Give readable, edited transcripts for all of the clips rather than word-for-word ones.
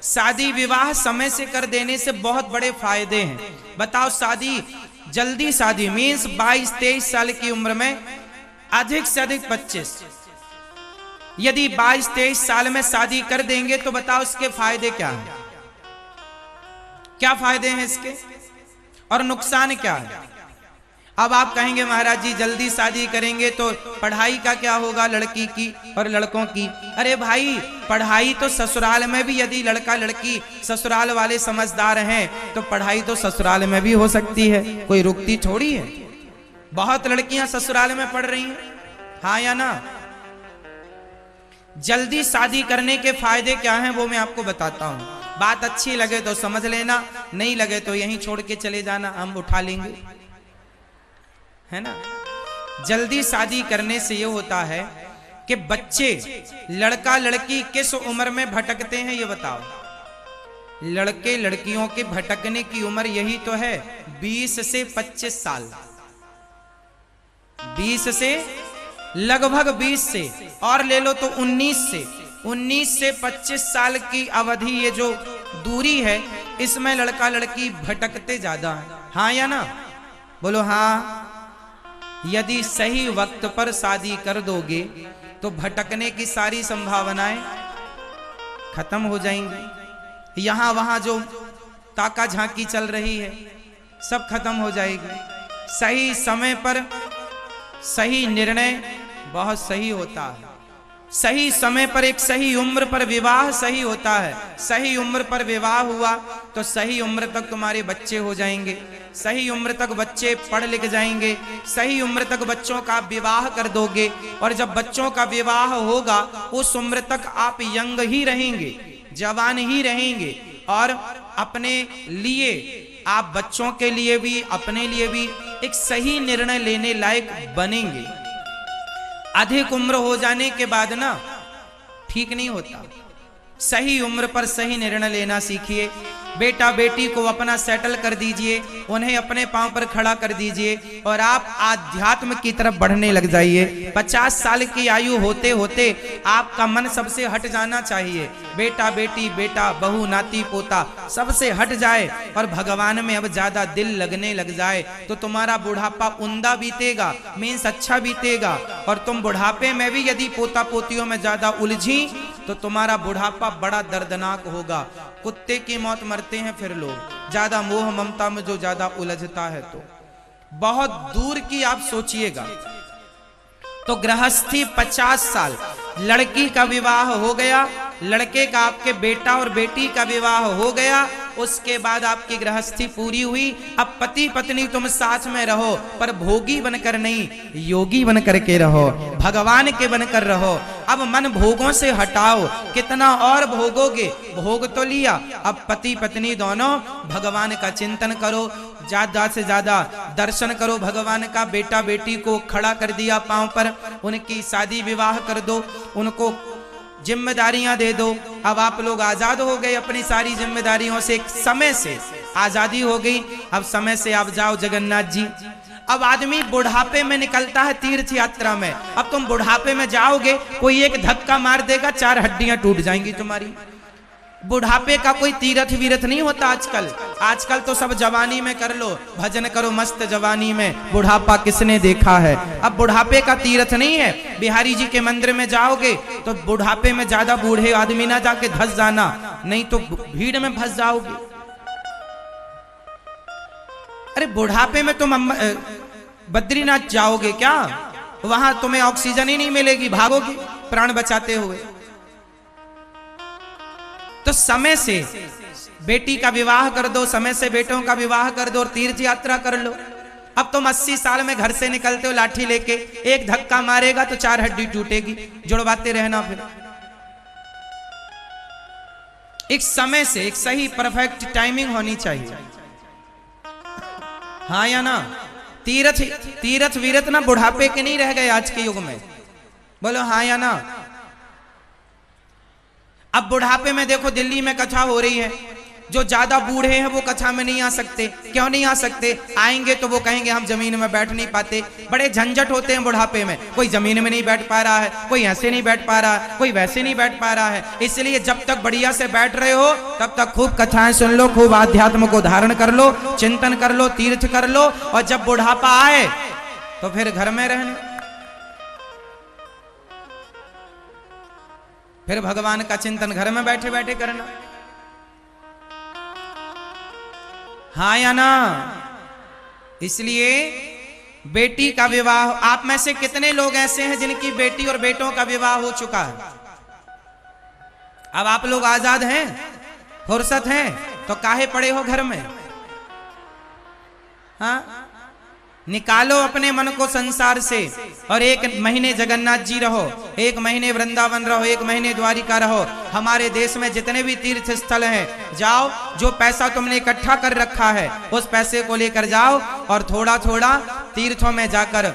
शादी विवाह समय से कर देने से बहुत बड़े फायदे हैं। बताओ, शादी जल्दी शादी मीन्स 22-23 साल की उम्र में, अधिक से अधिक 25। यदि 22-23 साल में शादी कर देंगे तो बताओ इसके फायदे क्या हैं? क्या फायदे हैं इसके और नुकसान क्या है? अब आप कहेंगे महाराज जी जल्दी शादी करेंगे तो पढ़ाई का क्या होगा लड़की की और लड़कों की? अरे भाई, पढ़ाई तो ससुराल में भी, यदि लड़का लड़की ससुराल वाले समझदार हैं तो पढ़ाई तो ससुराल में भी हो सकती है, कोई रुकती थोड़ी है। बहुत लड़कियां ससुराल में पढ़ रही हैं, हाँ या ना? जल्दी शादी करने के फायदे क्या हैं वो मैं आपको बताता हूं। बात अच्छी लगे तो समझ लेना, नहीं लगे तो यहीं छोड़ के चले जाना, हम उठा लेंगे, है ना। जल्दी शादी करने से ये होता है कि बच्चे, लड़का लड़की किस उम्र में भटकते हैं ये बताओ? लड़के लड़कियों के भटकने की उम्र यही तो है 20 से 25 साल। 20 से लगभग 20 से और ले लो तो 19 से 25 साल की अवधि, ये जो दूरी है इसमें लड़का लड़की भटकते ज्यादा है, हाँ या ना? बोलो हाँ। यदि सही वक्त पर शादी कर दोगे तो भटकने की सारी संभावनाएं खत्म हो जाएंगी। यहां वहां जो ताका झांकी चल रही है सब खत्म हो जाएगी। सही समय पर सही निर्णय बहुत सही होता है। सही समय पर एक सही उम्र पर विवाह सही होता है। सही उम्र पर विवाह हुआ तो सही उम्र तक तुम्हारे बच्चे हो जाएंगे, सही उम्र तक बच्चे पढ़ लिख जाएंगे, सही उम्र तक बच्चों का विवाह कर दोगे, और जब बच्चों का विवाह होगा उस उम्र तक आप यंग ही रहेंगे, जवान ही रहेंगे, और अपने लिए, आप बच्चों के लिए भी अपने लिए भी एक सही निर्णय लेने लायक बनेंगे। अधिक उम्र हो जाने के बाद ना ठीक नहीं होता। सही उम्र पर सही निर्णय लेना सीखिए। बेटा बेटी को अपना सेटल कर दीजिए, उन्हें अपने पांव पर खड़ा कर दीजिए और आप आध्यात्म की तरफ बढ़ने लग जाइए। 50 साल की आयु होते होते आपका मन सबसे हट जाना चाहिए। बेटा बेटी, बेटा बहू, नाती पोता सबसे हट जाए और भगवान में अब ज्यादा दिल लगने लग जाए तो तुम्हारा बुढ़ापा उम्दा बीतेगा, मीन्स अच्छा बीतेगा। और तुम बुढ़ापे में भी यदि पोता पोतियों में ज्यादा उलझी तो तुम्हारा बुढ़ापा बड़ा दर्दनाक होगा। कुत्ते की मौत मरते हैं फिर लोग, ज्यादा मोह ममता में जो ज्यादा उलझता है। तो बहुत दूर की आप सोचिएगा। तो गृहस्थी 50 साल, लड़की का विवाह हो गया, लड़के का आपके बेटा और बेटी का विवाह हो गया, उसके बाद आपकी गृहस्थी पूरी हुई। अब पति पत्नी तुम साथ में रहो, पर भोगी बनकर नहीं, योगी बनकर के रहो, भगवान के बनकर रहो। अब मन भोगों से हटाओ, कितना और भोगोगे, भोग तो लिया, अब पति पत्नी दोनों भगवान का चिंतन करो, ज्यादा से ज्यादा दर्शन करो भगवान का। बेटा बेटी को खड़ा कर दिया पांव पर, उनकी शादी विवाह कर दो, उनको जिम्मेदारियां दे दो। अब आप लोग आजाद हो गए अपनी सारी जिम्मेदारियों से, समय से आजादी हो गई। अब समय से आप जाओ जगन्नाथ जी। अब आदमी बुढ़ापे में निकलता है तीर्थ यात्रा में। अब तुम बुढ़ापे में जाओगे, कोई एक धक्का मार देगा, 4 हड्डियां टूट जाएंगी तुम्हारी। बुढ़ापे का कोई तीर्थ वीरथ नहीं होता आजकल। आजकल तो सब जवानी में कर लो, भजन करो मस्त जवानी में, बुढ़ापा किसने देखा है। अब बुढ़ापे का तीर्थ नहीं है। बिहारी जी के मंदिर में जाओगे तो बुढ़ापे में ज्यादा बूढ़े आदमी ना जाके धस जाना, नहीं तो भीड़ में फंस जाओगे। अरे बुढ़ापे में तुम बद्रीनाथ जाओगे क्या? वहां तुम्हें ऑक्सीजन ही नहीं मिलेगी, भागोगे प्राण बचाते हुए। तो समय से बेटी का विवाह कर दो, समय से बेटों का विवाह कर दो और तीर्थ यात्रा कर लो। अब तुम 80 साल में घर से निकलते हो लाठी लेके, एक धक्का मारेगा तो 4 हड्डी टूटेगी, जुड़वाते रहना। फिर एक समय से एक सही परफेक्ट टाइमिंग होनी चाहिए, हाँ या ना? तीर्थ वीरथ ना बुढ़ापे के नहीं रह गए आज के युग में, बोलो हाँ या ना? अब बुढ़ापे में देखो दिल्ली में कथा हो रही है, जो ज्यादा बूढ़े हैं वो कथा में नहीं आ सकते। क्यों नहीं आ सकते? आएंगे तो वो कहेंगे हम जमीन में बैठ नहीं पाते। बड़े झंझट होते हैं बुढ़ापे में, कोई जमीन में नहीं बैठ पा रहा है, कोई ऐसे नहीं बैठ पा रहा है, कोई वैसे नहीं बैठ पा रहा है। इसलिए जब तक बढ़िया से बैठ रहे हो तब तक खूब कथाएं सुन लो, खूब आध्यात्म को धारण कर लो, चिंतन कर लो, तीर्थ कर लो। और जब बुढ़ापा आए तो फिर घर में रहने, फिर भगवान का चिंतन घर में बैठे बैठे करना। हाँ या ना? इसलिए बेटी का विवाह, आप में से कितने लोग ऐसे हैं जिनकी बेटी और बेटों का विवाह हो चुका है? अब आप लोग आजाद हैं, फुर्सत हैं, तो काहे पड़े हो घर में? हाँ, निकालो अपने मन को संसार से और 1 महीने जगन्नाथ जी रहो, 1 महीने वृंदावन रहो, 1 महीने द्वारिका रहो। हमारे देश में जितने भी तीर्थ स्थल हैं जाओ, जो पैसा तुमने इकट्ठा कर रखा है उस पैसे को लेकर जाओ और थोड़ा थोड़ा तीर्थों में जाकर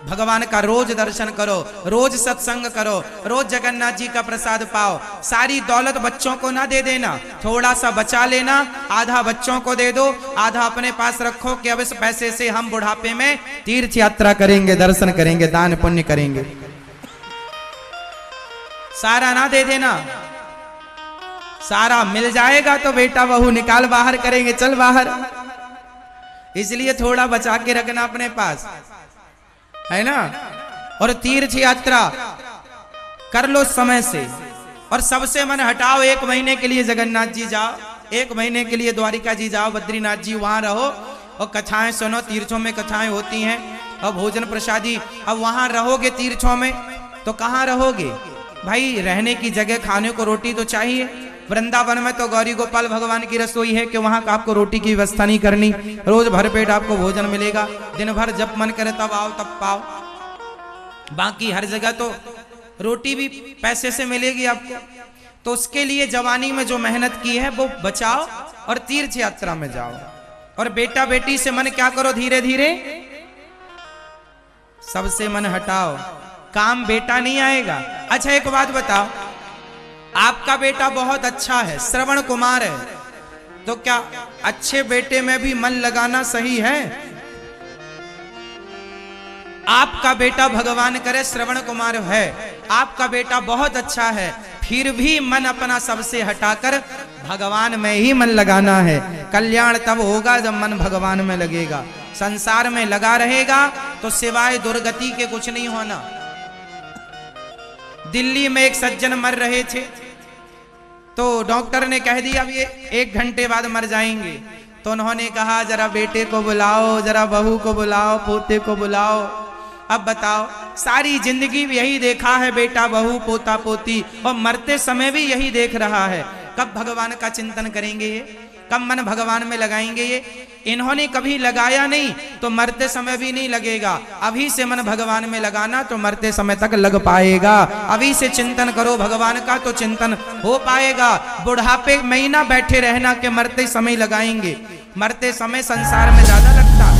भगवान का रोज दर्शन करो, रोज सत्संग करो, रोज जगन्नाथ जी का प्रसाद पाओ। सारी दौलत बच्चों को ना दे देना, थोड़ा सा बचा लेना, आधा बच्चों को दे दो, आधा अपने पास रखो कि अब इस पैसे से हम बुढ़ापे में तीर्थ यात्रा करेंगे, दर्शन करेंगे, दान पुण्य करेंगे। सारा ना दे देना, सारा मिल जाएगा तो बेटा बहू निकाल बाहर करेंगे, चल बाहर। इसलिए थोड़ा बचा के रखना अपने पास, है ना। और तीर्थ यात्रा कर लो समय से, और सबसे मन हटाओ। 1 महीने के लिए जगन्नाथ जी जाओ, 1 महीने के लिए द्वारिका जी जाओ, बद्रीनाथ जी, वहां रहो और कथाएं सुनो। तीर्थों में कथाएं होती हैं और भोजन प्रसादी। अब वहां रहोगे तीर्थों में तो कहाँ रहोगे भाई? रहने की जगह, खाने को रोटी तो चाहिए। वृंदावन में तो गौरी गोपाल भगवान की रसोई है कि वहां का आपको रोटी की व्यवस्था नहीं करनी, रोज भरपेट आपको भोजन मिलेगा, दिन भर जब मन करे तब आओ तब पाओ। बाकी हर जगह तो रोटी भी पैसे से मिलेगी आपको। तो उसके लिए जवानी में जो मेहनत की है वो बचाओ और तीर्थ यात्रा में जाओ। और बेटा बेटी से मन क्या करो, धीरे धीरे सबसे मन हटाओ, काम बेटा नहीं आएगा। अच्छा एक बात बताओ, आपका बेटा बहुत अच्छा है, श्रवण कुमार है, तो क्या अच्छे बेटे में भी मन लगाना सही है? आपका बेटा भगवान करे श्रवण कुमार है, आपका बेटा बहुत अच्छा है, फिर भी मन अपना सबसे हटाकर भगवान में ही मन लगाना है। कल्याण तब होगा जब मन भगवान में लगेगा। संसार में लगा रहेगा तो सिवाय दुर्गति के कुछ नहीं होना। दिल्ली में एक सज्जन मर रहे थे तो डॉक्टर ने कह दिया अब ये 1 घंटे बाद मर जाएंगे। तो उन्होंने कहा जरा बेटे को बुलाओ, जरा बहू को बुलाओ, पोते को बुलाओ। अब बताओ, सारी जिंदगी यही देखा है, बेटा बहू पोता पोती, और मरते समय भी यही देख रहा है। कब भगवान का चिंतन करेंगे ये? कब मन भगवान में लगाएंगे ये? इन्होंने कभी लगाया नहीं तो मरते समय भी नहीं लगेगा। अभी से मन भगवान में लगाना तो मरते समय तक लग पाएगा। अभी से चिंतन करो भगवान का तो चिंतन हो पाएगा। बुढ़ापे में ही ना बैठे रहना कि मरते समय लगाएंगे। मरते समय संसार में ज्यादा लगता